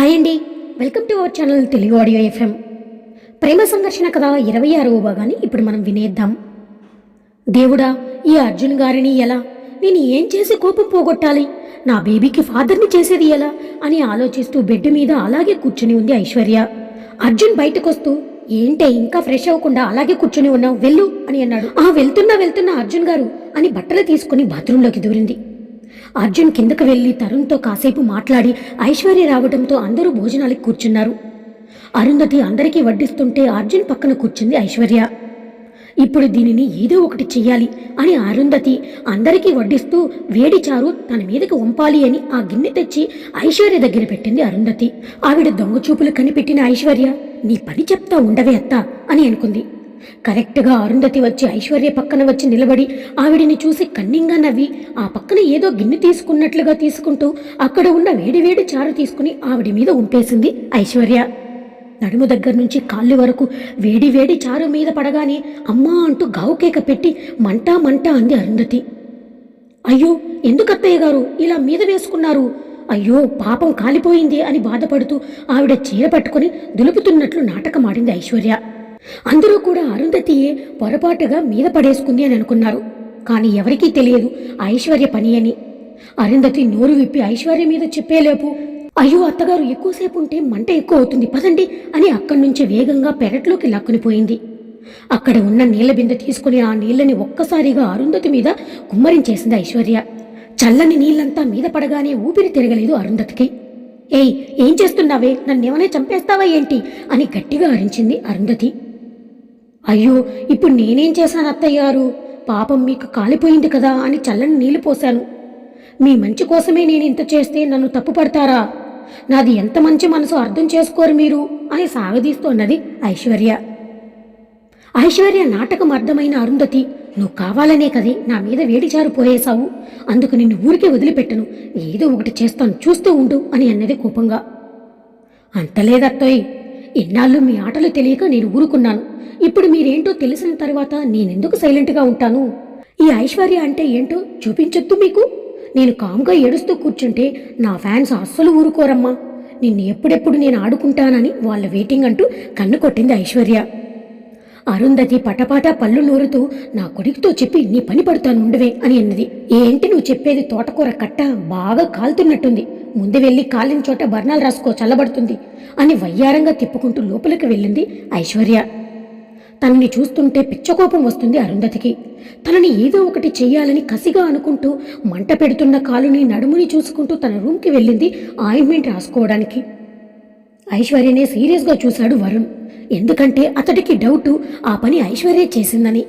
Hi అండి, welcome to our channel Telugu audio FM. ప్రేమ సంఘర్షణ కథ 26వ భాగాన్ని ఇప్పుడు మనం వినేద్దాం. దేవుడా, ఈ అర్జున్ గారిని ఎలా, నేను ఏం చేసి కోపం పోగొట్టాలి, నా బేబీకి ఫాదర్ని చేసేది ఎలా అని ఆలోచిస్తూ బెడ్ మీద అలాగే కూర్చుని ఉంది ఐశ్వర్య. అర్జున్ బయటకొస్తూ, ఏంటే ఇంకా ఫ్రెష్ అవ్వకుండా అలాగే కూర్చుని ఉన్నావు, వెళ్ళు అని అన్నాడు. వెళ్తున్నా అర్జున్ గారు అని బట్టలు తీసుకుని బాత్రూంలోకి దూరింది. అర్జున్ కిందకు వెళ్లి తరుణ్తో కాసేపు మాట్లాడి ఐశ్వర్య రావడంతో అందరూ భోజనాలకు కూర్చున్నారు. అరుంధతి అందరికీ వడ్డిస్తుంటే అర్జున్ పక్కన కూర్చుంది ఐశ్వర్య. ఇప్పుడు దీనిని ఏదో ఒకటి చెయ్యాలి అని అరుంధతి అందరికీ వడ్డిస్తూ వేడి చారు తన మీదకి వంపాలి అని ఆ గిన్నె తెచ్చి ఐశ్వర్య దగ్గర పెట్టింది అరుంధతి. ఆవిడ దొంగచూపులు కనిపెట్టిన ఐశ్వర్య, నీ పని చెప్తా ఉండవే అత్తా అని అనుకుంది. కరెక్ట్గా అరుంధతి వచ్చి ఐశ్వర్య పక్కన వచ్చి నిలబడి ఆవిడిని చూసి కన్నింగా నవ్వి ఆ పక్కన ఏదో గిన్నె తీసుకున్నట్లుగా తీసుకుంటూ అక్కడ ఉన్న వేడివేడి చారు తీసుకుని ఆవిడి మీద ఉంపేసింది ఐశ్వర్య. నడుము దగ్గర నుంచి కాళ్ళు వరకు వేడి చారు మీద పడగానే అమ్మా అంటూ గావుకేక పెట్టి మంటా అంది అరుంధతి. అయ్యో, ఎందుకు అత్తయ్య గారు ఇలా మీద వేసుకున్నారు, అయ్యో పాపం కాలిపోయింది అని బాధపడుతూ ఆవిడ చీర పట్టుకుని దులుపుతున్నట్లు నాటకమాడింది ఐశ్వర్య. అందరూ కూడా అరుంధతియే పొరపాటుగా మీద పడేసుకుంది అని అనుకున్నారు. కానీ ఎవరికీ తెలియదు ఐశ్వర్య పని అని. అరుంధతి నోరు విప్పి ఐశ్వర్య మీద చెప్పేలేపు, అయ్యో అత్తగారు, ఎక్కువసేపు ఉంటే మంట ఎక్కువ అవుతుంది, పదండి అని అక్కడి నుంచి వేగంగా పెరట్లోకి లాక్కునిపోయింది. అక్కడ ఉన్న నీళ్ల బిందె తీసుకుని ఆ నీళ్లని ఒక్కసారిగా అరుంధతి మీద కుమ్మరించేసింది ఐశ్వర్య. చల్లని నీళ్లంతా మీద పడగానే ఊపిరి తిరగలేదు అరుంధతికి. ఏయ్, ఏం చేస్తున్నావే, నన్నేమనే చంపేస్తావా ఏంటి అని గట్టిగా అరించింది అరుంధతి. అయ్యో, ఇప్పుడు నేనేం చేశాను అత్తయ్యారు, పాపం మీకు కాలిపోయింది కదా అని చల్లని నీళ్లు పోశాను. మీ మంచి కోసమే నేను ఇంత చేస్తే నన్ను తప్పు పడతారా, నాది ఎంత మంచి మనసు అర్థం చేసుకోరు మీరు అని సాగదీస్తోన్నది ఐశ్వర్య. ఐశ్వర్య నాటకం అర్థమైన అరుంధతి, నువ్వు కావాలనే కదే నా మీద వేడిచారు పోయేశావు, అందుకు నిన్ను ఊరికే వదిలిపెట్టను, ఏదో ఒకటి చేస్తాను, చూస్తూ ఉండు అని అన్నది కోపంగా. అంతలేదత్తోయ్, ఇన్నాళ్ళు మీ ఆటలు తెలియక నేను ఊరుకున్నాను, ఇప్పుడు మీరేంటో తెలిసిన తర్వాత నేనెందుకు సైలెంట్గా ఉంటాను, ఈ ఐశ్వర్య అంటే ఏంటో చూపించొద్దు మీకు, నేను కామ్గా ఏడుస్తూ కూర్చుంటే నా ఫ్యాన్స్ అస్సలు ఊరుకోరమ్మా, నిన్ను ఎప్పుడెప్పుడు నేను ఆడుకుంటానని వాళ్ళ వెయిటింగ్ అంటూ కన్ను కొట్టింది ఐశ్వర్య. అరుంధతి పటపాట పళ్ళు నూరుతూ, నా కొడుకుతో చెప్పి నీ పని పడుతాను ఉండవే అని అన్నది. ఏంటి నువ్వు చెప్పేది, తోటకూర కట్ట బాగా కాలుతున్నట్టుంది, ముందు వెళ్ళి కాలిన చోట బర్ణాలు రాసుకో, చల్లబడుతుంది అని వయ్యారంగా తిప్పుకుంటూ లోపలికి వెళ్ళింది ఐశ్వర్య. తనని చూస్తుంటే పిచ్చకోపం వస్తుంది అరుంధతికి. తనని ఏదో ఒకటి చెయ్యాలని కసిగా అనుకుంటూ మంట పెడుతున్న కాలుని నడుముని చూసుకుంటూ తన రూమ్కి వెళ్ళింది ఆయింట్మెంట్ రాసుకోవడానికి. ఐశ్వర్యనే సీరియస్గా చూశాడు వరుణ్. ఎందుకంటే అతడికి డౌటు ఆ పని ఐశ్వర్య చేసిందని.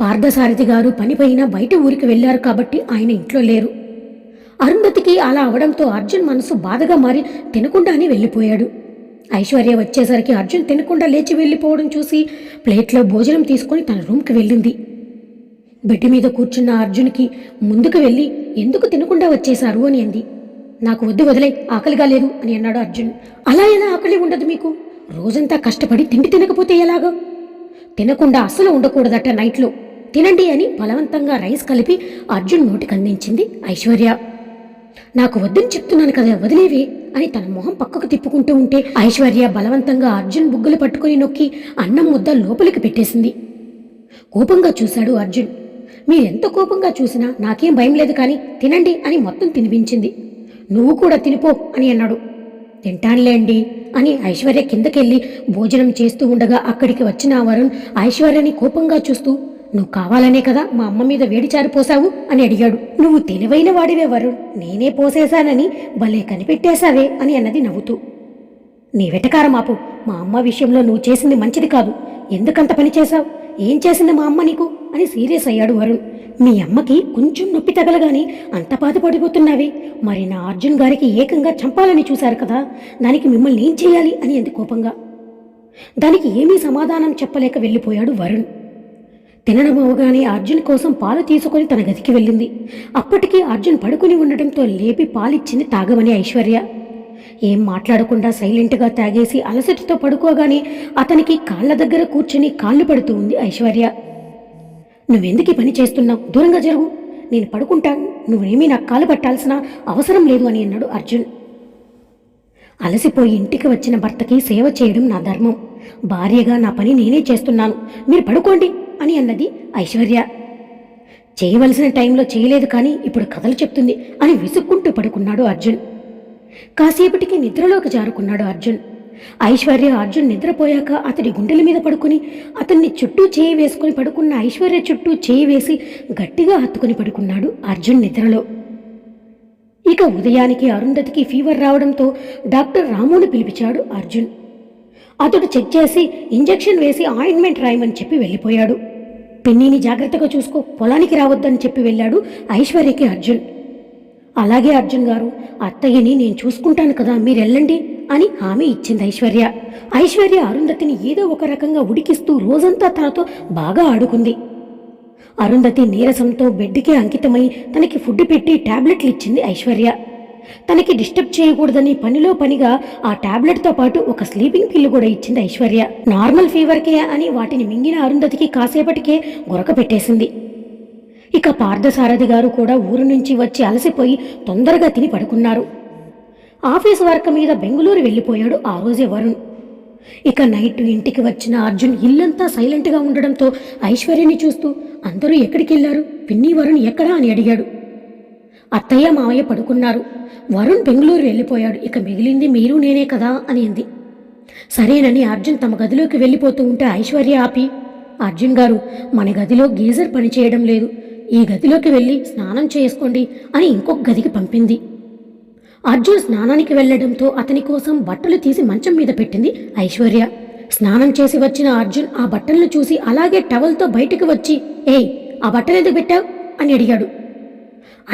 పార్థసారథి గారు పనిపైన బయట ఊరికి వెళ్లారు కాబట్టి ఆయన ఇంట్లో లేరు. అరుంధతికి అలా అవడంతో అర్జున్ మనసు బాధగా మారి తినకుండానే వెళ్ళిపోయాడు. ఐశ్వర్య వచ్చేసరికి అర్జున్ తినకుండా లేచి వెళ్ళిపోవడం చూసి ప్లేట్లో భోజనం తీసుకుని తన రూమ్కి వెళ్ళింది. బెడ్ మీద కూర్చున్న అర్జున్కి ముందుకు వెళ్ళి, ఎందుకు తినకుండా వచ్చేశారు అని అంది. నాకు వద్దు, వదిలే, ఆకలిగా లేదు అని అన్నాడు అర్జున్. అలా ఎలా ఆకలి ఉండదు మీకు, రోజంతా కష్టపడి తిండి తినకపోతే ఎలాగో, తినకుండా అస్సలు ఉండకూడదట, నైట్లో తినండి అని బలవంతంగా రైస్ కలిపి అర్జున్ నోటికి అందించింది ఐశ్వర్య. నాకు వద్దని చెప్తున్నాను కదా, వదిలేవే అని తన మొహం పక్కకు తిప్పుకుంటూ ఉంటే ఐశ్వర్య బలవంతంగా అర్జున్ బుగ్గలు పట్టుకుని నొక్కి అన్నం ముద్ద లోపలికి పెట్టేసింది. కోపంగా చూశాడు అర్జున్. మీరెంత కోపంగా చూసినా నాకేం భయం లేదు, కానీ తినండి అని మొత్తం తినిపించింది. నువ్వు కూడా తినిపో అని అన్నాడు. తింటానులేండి అని ఐశ్వర్య కిందకెళ్ళి భోజనం చేస్తూ ఉండగా అక్కడికి వచ్చిన వరుణ్ ఐశ్వర్యని కోపంగా చూస్తూ, నువ్వు కావాలనే కదా మా అమ్మ మీద వేడిచారు పోసావు అని అడిగాడు. నువ్వు తెలివైన వాడివే వరుణ్, నేనే పోసేశానని భలే కనిపెట్టేశావే అని అన్నది నవ్వుతూ. నీ వెటకారం ఆపు, మా అమ్మ విషయంలో నువ్వు చేసింది మంచిది కాదు, ఎందుకంత పని చేశావు, ఏం చేసింది మా అమ్మ నీకు అని సీరియస్ అయ్యాడు వరుణ్. మీ అమ్మకి కొంచెం నొప్పి తగలగానే అంత బాధపడిపోతున్నావే, మరి నా అర్జున్ గారికి ఏకంగా చంపాలని చూశారు కదా, దానికి మిమ్మల్ని ఏం చేయాలి అని అంది కోపంగా. దానికి ఏమీ సమాధానం చెప్పలేక వెళ్ళిపోయాడు వరుణ్. తినడం అవగానే అర్జున్ కోసం పాలు తీసుకుని తన గదికి వెళ్ళింది. అప్పటికీ అర్జున్ పడుకుని ఉండటంతో లేపి పాలిచ్చింది తాగమని ఐశ్వర్య. ఏం మాట్లాడకుండా సైలెంట్గా తాగేసి అలసటితో పడుకోగానే అతనికి కాళ్ళ దగ్గర కూర్చుని కాళ్ళు పడుతూ ఉంది ఐశ్వర్య. నువ్వెందుకు ఈ పని చేస్తున్నావు, దూరంగా జరుగు, నేను పడుకుంటాను, నువ్వేమీ నాకు కాలు పట్టాల్సిన అవసరం లేదు అని అన్నాడు అర్జున్. అలసిపోయి ఇంటికి వచ్చిన భర్తకి సేవ చేయడం నా ధర్మం. భార్యగా నా పని నేనే చేస్తున్నాను, మీరు పడుకోండి అని అన్నది ఐశ్వర్య. చేయవలసిన టైంలో చేయలేదు కానీ ఇప్పుడు కథలు చెప్తుంది అని విసుక్కుంటూ పడుకున్నాడు అర్జున్. కాసేపటికి నిద్రలోకి జారుకున్నాడు అర్జున్. ఐశ్వర్య అర్జున్ నిద్రపోయాక అతడి గుండెల మీద పడుకుని అతన్ని చుట్టూ చేయి వేసుకుని పడుకున్న ఐశ్వర్య చుట్టూ చేయి వేసి గట్టిగా హత్తుకుని పడుకున్నాడు అర్జున్ నిద్రలో. ఇక ఉదయానికి అరుంధతికి ఫీవర్ రావడంతో డాక్టర్ రాముని పిలిపించాడు అర్జున్. అతడు చెక్ చేసి ఇంజెక్షన్ వేసి ఆయింట్మెంట్ రాయమని చెప్పి వెళ్ళిపోయాడు. పిన్నిని జాగ్రత్తగా చూసుకో, పొలానికి రావద్దని చెప్పి వెళ్ళాడు ఐశ్వర్యకి అర్జున్. అలాగే అర్జున్ గారు, అత్తయ్యని నేను చూసుకుంటాను కదా, మీరెళ్ళండి అని హామీ ఇచ్చింది ఐశ్వర్య. ఐశ్వర్య అరుంధతిని ఏదో ఒక రకంగా ఉడికిస్తూ రోజంతా తనతో బాగా ఆడుకుంది. అరుంధతి నీరసంతో బెడ్కి అంకితమై తనకి ఫుడ్ పెట్టి టాబ్లెట్లు ఇచ్చింది ఐశ్వర్య. తనకి డిస్టర్బ్ చేయకూడదని పనిలో పనిగా ఆ టాబ్లెట్తో పాటు ఒక స్లీపింగ్ పిల్లు కూడా ఇచ్చింది ఐశ్వర్య. నార్మల్ ఫీవర్కే అని వాటిని మింగిన అరుంధతికి కాసేపటికే గురక పెట్టేసింది. ఇక పార్థసారథి గారు కూడా ఊరు నుంచి వచ్చి అలసిపోయి తొందరగా తిని పడుకున్నారు. ఆఫీస్ వర్క్ మీద బెంగళూరు వెళ్ళిపోయాడు ఆ రోజే వరుణ్. ఇక నైట్ ఇంటికి వచ్చిన అర్జున్ ఇల్లంతా సైలెంట్గా ఉండడంతో ఐశ్వర్యని చూస్తూ అందరూ ఎక్కడికి వెళ్ళారు, పిన్ని వరుణ్ ఎక్కడా అని అడిగాడు. అత్తయ్య మావయ్య పడుకున్నారు, వరుణ్ బెంగళూరు వెళ్ళిపోయాడు, ఇక మిగిలింది మీరు నేనే కదా అని అంది. సరేనని అర్జున్ తమ గదిలోకి వెళ్ళిపోతూ ఉంటే ఐశ్వర్య ఆపి, అర్జున్ గారు, మన గదిలో గీజర్ పనిచేయడం లేదు, ఈ గదిలోకి వెళ్ళి స్నానం చేసుకోండి అని ఇంకొక గదికి పంపింది. అర్జున్ స్నానానికి వెళ్లడంతో అతని కోసం బట్టలు తీసి మంచం మీద పెట్టింది ఐశ్వర్య. స్నానం చేసి వచ్చిన అర్జున్ ఆ బట్టలను చూసి అలాగే టవల్తో బయటకు వచ్చి, ఏయ్, ఆ బట్టలు ఎందుకు పెట్టావు అని అడిగాడు.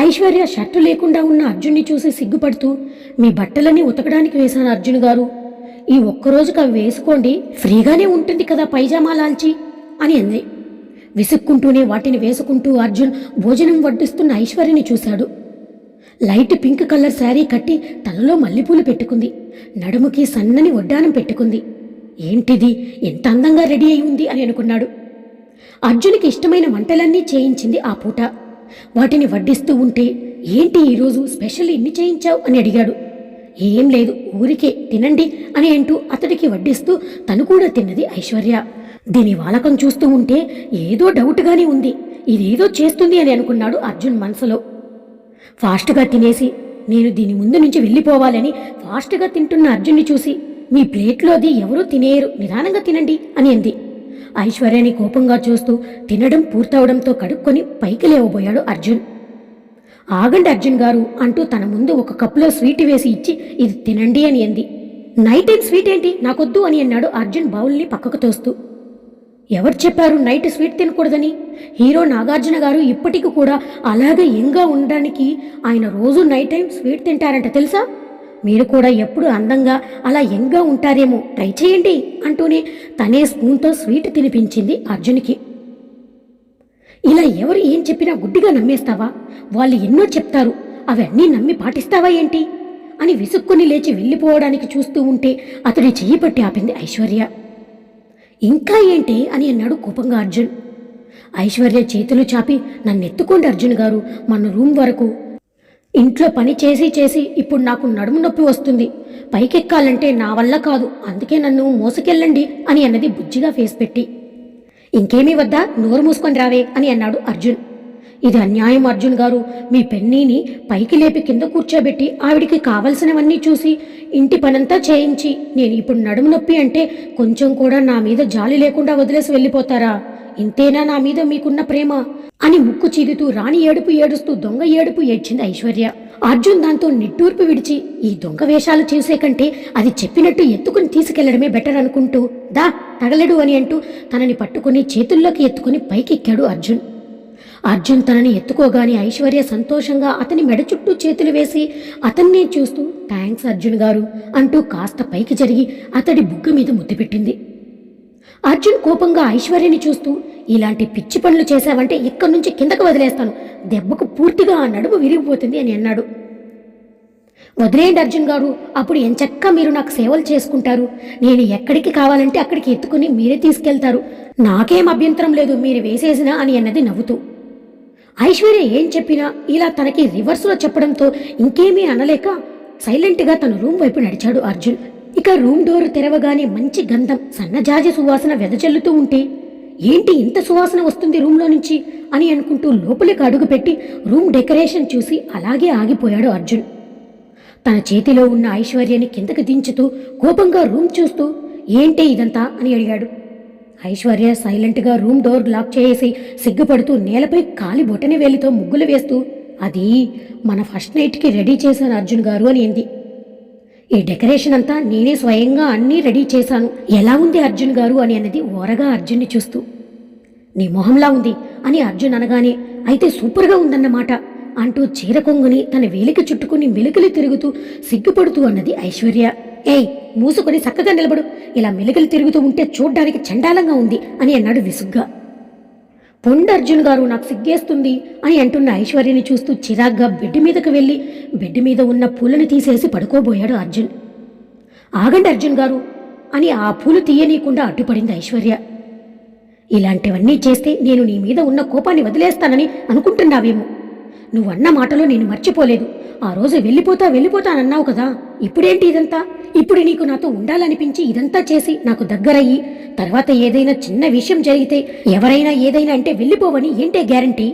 ఐశ్వర్య షర్టు లేకుండా ఉన్న అర్జున్ని చూసి సిగ్గుపడుతూ, మీ బట్టలన్నీ ఉతకడానికి వేశాను అర్జున్ గారు, ఈ ఒక్కరోజుకి అవి వేసుకోండి, ఫ్రీగానే ఉంటుంది కదా పైజామా లాల్చి అని అంది. విసుక్కుంటూనే వాటిని వేసుకుంటూ అర్జున్ భోజనం వడ్డిస్తున్న ఐశ్వర్యని చూశాడు. లైట్ పింక్ కలర్ శారీ కట్టి తలలో మల్లెపూలు పెట్టుకుంది, నడుముకి సన్నని వడ్డానం పెట్టుకుంది. ఏంటిది, ఎంత అందంగా రెడీ అయి ఉంది అని అనుకున్నాడు. అర్జున్కి ఇష్టమైన వంటలన్నీ చేయించింది ఆ పూట. వాటిని వడ్డిస్తూ ఉంటే, ఏంటి ఈరోజు స్పెషల్ ఇన్ని చేయించావు అని అడిగాడు. ఏం లేదు, ఊరికే తినండి అని అంటూ అతడికి వడ్డిస్తూ తను కూడా తిన్నది ఐశ్వర్య. దీని వాలకం చూస్తూ ఉంటే ఏదో డౌట్గానే ఉంది, ఇదేదో చేస్తుంది అని అనుకున్నాడు అర్జున్ మనసులో. ఫాస్ట్గా తినేసి నేను దీని ముందు నుంచి వెళ్ళిపోవాలని ఫాస్ట్గా తింటున్న అర్జున్ని చూసి, మీ ప్లేట్లోది ఎవరూ తినేయరు, నిదానంగా తినండి అని అంది. ఐశ్వర్యని కోపంగా చూస్తూ తినడం పూర్తవడంతో కడుక్కొని పైకి లేవబోయాడు అర్జున్. ఆగండి అర్జున్ గారు అంటూ తన ముందు ఒక కప్పులో స్వీట్ వేసి ఇచ్చి, ఇది తినండి అని అంది. నైట్ టైం స్వీట్ ఏంటి, నాకొద్దు అని అన్నాడు అర్జున్ బౌల్ని పక్కకు తోస్తూ. ఎవరు చెప్పారు నైట్ స్వీట్ తినకూడదని? హీరో నాగార్జున గారు ఇప్పటికి కూడా అలాగే యంగ్గా ఉండడానికి ఆయన రోజు నైట్ టైం స్వీట్ తింటారంట తెలుసా? మీరు కూడా ఎప్పుడు అందంగా అలా యంగ్గా ఉంటారేమో, ట్రై చేయండి అంటూనే తనే స్పూన్తో స్వీట్ తినిపించింది అర్జున్కి. ఇలా ఎవరు ఏం చెప్పినా గుడ్డిగా నమ్మేస్తావా? వాళ్ళు ఎన్నో చెప్తారు, అవన్నీ నమ్మి పాటిస్తావా ఏంటి అని విసుక్కుని లేచి వెళ్ళిపోవడానికి చూస్తూ ఉంటే అతడి చెయ్యి పట్టి ఆపింది ఐశ్వర్య. ఇంకా ఏంటి అని అన్నాడు కోపంగా అర్జున్. ఐశ్వర్య చేతులు చాపి, నన్నెత్తుకోండి అర్జున్ గారు, మన రూమ్ వరకు. ఇంట్లో పని చేసి చేసి ఇప్పుడు నాకు నడుము నొప్పి వస్తుంది, పైకెక్కాలంటే నా వల్ల కాదు, అందుకే నన్ను మోసుకెళ్ళండి అని అన్నది బుజ్జిగా ఫేస్ పెట్టి. ఇంకేమీ వద్దా, నోరు మూసుకొని రావే అని అన్నాడు అర్జున్. ఇది అన్యాయం అర్జున్ గారు, మీ పెన్నీని పైకి లేపి కింద కూర్చోబెట్టి ఆవిడికి కావలసినవన్నీ చూసి ఇంటి పనంతా చేయించి నేను ఇప్పుడు నడుము నొప్పి అంటే కొంచెం కూడా నా మీద జాలి లేకుండా వదిలేసి వెళ్ళిపోతారా? ఇంతేనా నా మీద మీకున్న ప్రేమ అని ముక్కు చీదుతూ రాణి ఏడుపు ఏడుస్తూ దొంగ ఏడుపు ఏడ్చింది ఐశ్వర్య. అర్జున్ దాంతో నిట్టూర్పు విడిచి, ఈ దొంగ వేషాలు చేసే కంటే అది చెప్పినట్టు ఎత్తుకుని తీసుకెళ్లడమే బెటర్ అనుకుంటూ, దా తగలడు అని అంటూ తనని పట్టుకుని చేతుల్లోకి ఎత్తుకుని పైకెక్కాడు అర్జున్. అర్జున్ తనని ఎత్తుకోగానే ఐశ్వర్య సంతోషంగా అతని మెడ చుట్టూ చేతులు వేసి అతన్నే చూస్తూ, థ్యాంక్స్ అర్జున్ గారు అంటూ కాస్త పైకి జరిగి అతడి బుగ్గ మీద ముద్దు పెట్టింది. అర్జున్ కోపంగా ఐశ్వర్యని చూస్తూ, ఇలాంటి పిచ్చి పనులు చేశావంటే ఇక్కడి నుంచి కిందకు వదిలేస్తాను, దెబ్బకు పూర్తిగా ఆ నడుము విరిగిపోతుంది అని అన్నాడు. వదిలేయండి అర్జున్ గారు, అప్పుడు ఎంచక్కా మీరు నాకు సేవలు చేసుకుంటారు, నేను ఎక్కడికి కావాలంటే అక్కడికి ఎత్తుకుని మీరే తీసుకెళ్తారు, నాకేం అభ్యంతరం లేదు మీరు వేసేసినా అని అన్నది నవ్వుతూ. ఐశ్వర్య ఏం చెప్పినా ఇలా తనకి రివర్స్లో చెప్పడంతో ఇంకేమీ అనలేక, సైలెంట్గా తన రూమ్ వైపు నడిచాడు అర్జున్. ఇక రూమ్ డోర్ తెరవగానే మంచి గంధం, సన్నజాజి సువాసన వెదజల్లుతూ ఉంటే ఏంటి ఇంత సువాసన వస్తుంది రూమ్లో నుంచి అని అనుకుంటూ లోపలికి అడుగుపెట్టి రూమ్ డెకరేషన్ చూసి అలాగే ఆగిపోయాడు అర్జున్. తన చేతిలో ఉన్న ఐశ్వర్యని కిందకి దించుతూ కోపంగా రూమ్ చూస్తూ ఏంటే ఇదంతా అని అడిగాడు. ఐశ్వర్య సైలెంట్గా రూమ్ డోర్ లాక్ చేసి సిగ్గుపడుతూ నేలపై కాలి బొటని వేలితో ముగ్గులు వేస్తూ అది మన ఫస్ట్ నైట్కి రెడీ చేశాను అర్జున్ గారు అని అంది. ఈ డెకరేషన్ అంతా నేనే స్వయంగా అన్నీ రెడీ చేశాను, ఎలా ఉంది అర్జున్ గారు అని అన్నది ఓరగా అర్జున్ని చూస్తూ. నీ మొహంలా ఉంది అని అర్జున్ అనగానే అయితే సూపర్గా ఉందన్నమాట అంటూ చీర కొంగుని తన వేలికి చుట్టుకుని మెలికలు తిరుగుతూ సిగ్గుపడుతూ అన్నది ఐశ్వర్య. ఏయ్ మూసుకొని చక్కగా నిలబడు, ఇలా మెలికలు తిరుగుతూ ఉంటే చూడ్డానికి చండాలంగా ఉంది అని అన్నాడు విసుగ్గా. పొండి అర్జున్ గారు, నాకు సిగ్గేస్తుంది అని అంటున్న ఐశ్వర్యని చూస్తూ చిరాగ్గా బెడ్ మీదకు వెళ్ళి బెడ్ మీద ఉన్న పూలను తీసేసి పడుకోబోయాడు అర్జున్. ఆగండి అర్జున్ గారు అని ఆ పూలు తీయనీయకుండా అడ్డుపడింది ఐశ్వర్య. ఇలాంటివన్నీ చేస్తే నేను నీ మీద ఉన్న కోపాన్ని వదిలేస్తానని అనుకుంటున్నావేమో. నువ్వన్న మాటలో నేను మర్చిపోలేదు. ఆ రోజు వెళ్ళిపోతానన్నావు కదా, ఇప్పుడేంటి ఇదంతా? ఇప్పుడు నీకు నాతో ఉండాలనిపించి ఇదంతా చేసి నాకు దగ్గరయ్యి తర్వాత ఏదైనా చిన్న విషయం జరిగితే ఎవరైనా ఏదైనా అంటే వెళ్ళిపోవని ఏంటే గ్యారంటీ?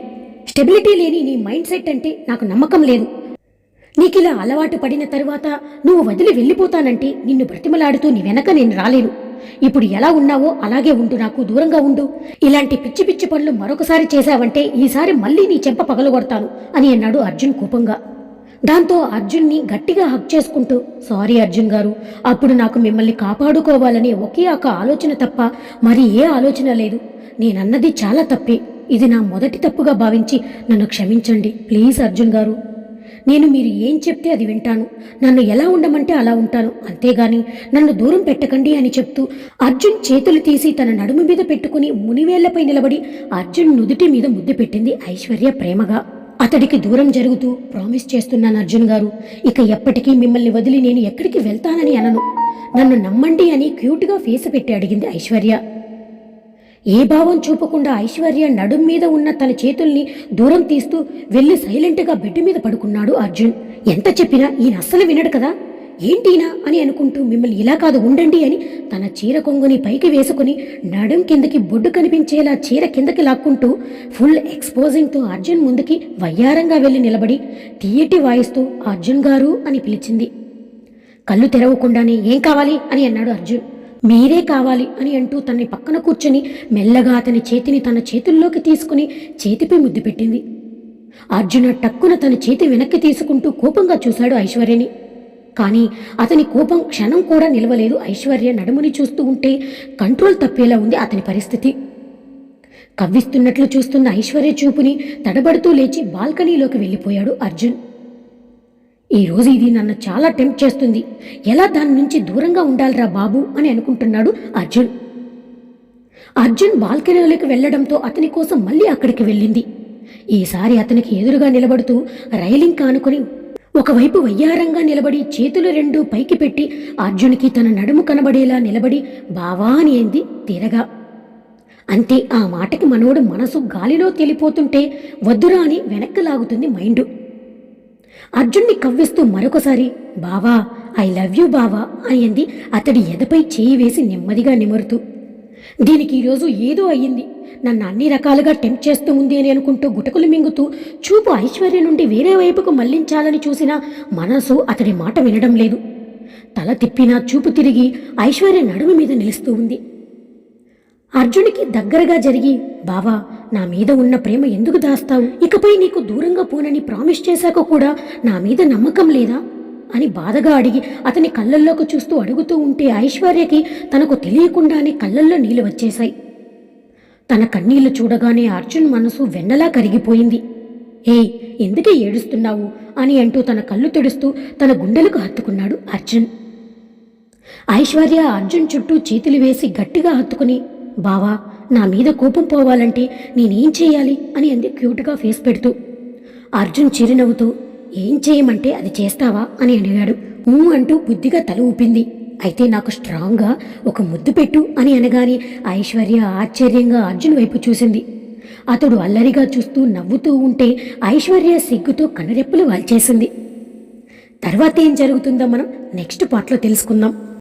స్టెబిలిటీ లేని నీ మైండ్ సెట్ అంటే నాకు నమ్మకం లేదు. నీకిలా అలవాటు పడిన తరువాత నువ్వు వదిలి వెళ్ళిపోతానంటే నిన్ను బ్రతిమలాడుతూ నీ వెనక నేను రాలేను. ఇప్పుడు ఎలా ఉన్నావో అలాగే ఉండు, నాకు దూరంగా ఉండు. ఇలాంటి పిచ్చి పిచ్చి పనులు మరొకసారి చేశావంటే ఈసారి మళ్ళీ నీ చెంప పగలగొడతాను అని అన్నాడు అర్జున్ కోపంగా. దాంతో అర్జున్ని గట్టిగా హక్ చేసుకుంటూ సారీ అర్జున్ గారు, అప్పుడు నాకు మిమ్మల్ని కాపాడుకోవాలని ఒకే ఒక ఆలోచన తప్ప మరి ఏ ఆలోచన లేదు. నేనన్నది చాలా తప్పే, ఇది నా మొదటి తప్పుగా భావించి నన్ను క్షమించండి ప్లీజ్ అర్జున్ గారు. నేను మీరు ఏం చెప్తే అది వింటాను, నన్ను ఎలా ఉండమంటే అలా ఉంటాను, అంతేగాని నన్ను దూరం పెట్టకండి అని చెప్తూ అర్జున్ చేతులు తీసి తన నడుము మీద పెట్టుకుని మునివేళ్లపై నిలబడి అర్జున్ నుదుటి మీద ముద్దు పెట్టింది ఐశ్వర్య ప్రేమగా. అతడికి దూరం జరుగుతూ ప్రామిస్ చేస్తున్నాను అర్జున్ గారు, ఇక ఎప్పటికీ మిమ్మల్ని వదిలి నేను ఎక్కడికి వెళ్తానని అనను, నన్ను నమ్మండి అని క్యూట్గా ఫేస్ పెట్టి అడిగింది ఐశ్వర్య. ఏ భావం చూపకుండా ఐశ్వర్య నడుం మీద ఉన్న తన చేతుల్ని దూరం తీస్తూ వెళ్ళి సైలెంట్గా బెడ్ మీద పడుకున్నాడు అర్జున్. ఎంత చెప్పినా ఈయన అస్సలు వినడు కదా, ఏంటీనా అని అనుకుంటూ మిమ్మల్ని ఇలా కాదు ఉండండి అని తన చీర కొంగుని పైకి వేసుకుని నడుం కిందకి బొడ్డు కనిపించేలా చీర కిందకి లాక్కుంటూ ఫుల్ ఎక్స్పోజింగ్తో అర్జున్ ముందుకి వయ్యారంగా వెళ్ళి నిలబడి తీయటి వాయిస్తూ అర్జున్ గారు అని పిలిచింది. కళ్ళు తెరవకుండానే ఏం కావాలి అని అన్నాడు అర్జున్. మీరే కావాలి అని అంటూ తనని పక్కన కూర్చొని మెల్లగా అతని చేతిని తన చేతుల్లోకి తీసుకుని చేతిపై ముద్దు పెట్టింది. అర్జున టక్కున తన చేతి వెనక్కి తీసుకుంటూ కోపంగా చూశాడు ఐశ్వర్యని. కానీ అతని కోపం క్షణం కూడా నిలవలేదు. ఐశ్వర్య నడుముని చూస్తూ ఉంటే కంట్రోల్ తప్పేలా ఉంది అతని పరిస్థితి. కవ్విస్తున్నట్లు చూస్తున్న ఐశ్వర్య చూపుని తడబడుతూ లేచి బాల్కనీలోకి వెళ్ళిపోయాడు అర్జున్. ఈరోజు ఇది నన్ను చాలా టెంప్ట్ చేస్తుంది, ఎలా దాని నుంచి దూరంగా ఉండాలిరా బాబు అని అనుకుంటున్నాడు అర్జున్. అర్జున్ బాల్కనీలోకి వెళ్లడంతో అతని కోసం మళ్ళీ అక్కడికి వెళ్ళింది. ఈసారి అతనికి ఎదురుగా నిలబడుతూ రైలింగ్ కానుకొని ఒకవైపు వయ్యారంగా నిలబడి చేతులు రెండూ పైకి పెట్టి అర్జున్కి తన నడుము కనబడేలా నిలబడి బావా అని అంది తీరగా. అంతే, ఆ మాటకి మనోడు మనసు గాలిలో తేలిపోతుంటే వద్దురా అని వెనక్కి లాగుతుంది మైండు. అర్జున్ని కవ్విస్తూ మరొకసారి బావా ఐ లవ్ యూ బావా అని అంది అతడి ఎదపై చేయి వేసి నెమ్మదిగా నిమురుతూ. దీనికి ఈరోజు ఏదో అయ్యింది, నన్ను అన్ని రకాలుగా టెంప్ట్ చేస్తూ ఉంది అని అనుకుంటూ గుటకులు మింగుతూ చూపు ఐశ్వర్య నుండి వేరే వైపుకు మళ్లించాలని చూసినా మనసు అతడి మాట వినడం లేదు. తల తిప్పినా చూపు తిరిగి ఐశ్వర్య నడుము మీద నిలుస్తూ ఉంది. అర్జునికి దగ్గరగా జరిగి బావా నా మీద ఉన్న ప్రేమ ఎందుకు దాస్తావు, ఇకపై నీకు దూరంగా పోనని ప్రామిస్ చేశాక కూడా నా మీద నమ్మకం లేదా అని బాధగా అడిగి అతని కళ్ళల్లోకి చూస్తూ అడుగుతూ ఉంటే ఐశ్వర్యకి తనకు తెలియకుండానే కళ్ళల్లో నీళ్లు వచ్చేశాయి. తన కన్నీళ్లు చూడగానే అర్జున్ మనసు వెన్నలా కరిగిపోయింది. ఏయ్ ఎందుకే ఏడుస్తున్నావు అని అంటూ తన కళ్ళు తుడుస్తూ తన గుండెలకు హత్తుకున్నాడు అర్జున్. ఐశ్వర్య అర్జున్ చుట్టూ చేతులు వేసి గట్టిగా హత్తుకుని బావా నా మీద కోపం పోవాలంటే నేనేం చేయాలి అని అంది క్యూట్గా ఫేస్ పెడుతూ. అర్జున్ చిరునవ్వుతూ ఏం చేయమంటే అది చేస్తావా అని అడిగాడు. అంటూ బుద్ధిగా తల ఊపింది. అయితే నాకు స్ట్రాంగ్గా ఒక ముద్దు పెట్టు అని అనగానే ఐశ్వర్య ఆశ్చర్యంగా అర్జున్ వైపు చూసింది. అతడు అల్లరిగా చూస్తూ నవ్వుతూ ఉంటే ఐశ్వర్య సిగ్గుతో కనురెప్పలు వాల్చేసింది. తర్వాత ఏం జరుగుతుందో మనం నెక్స్ట్ పార్ట్లో తెలుసుకుందాం.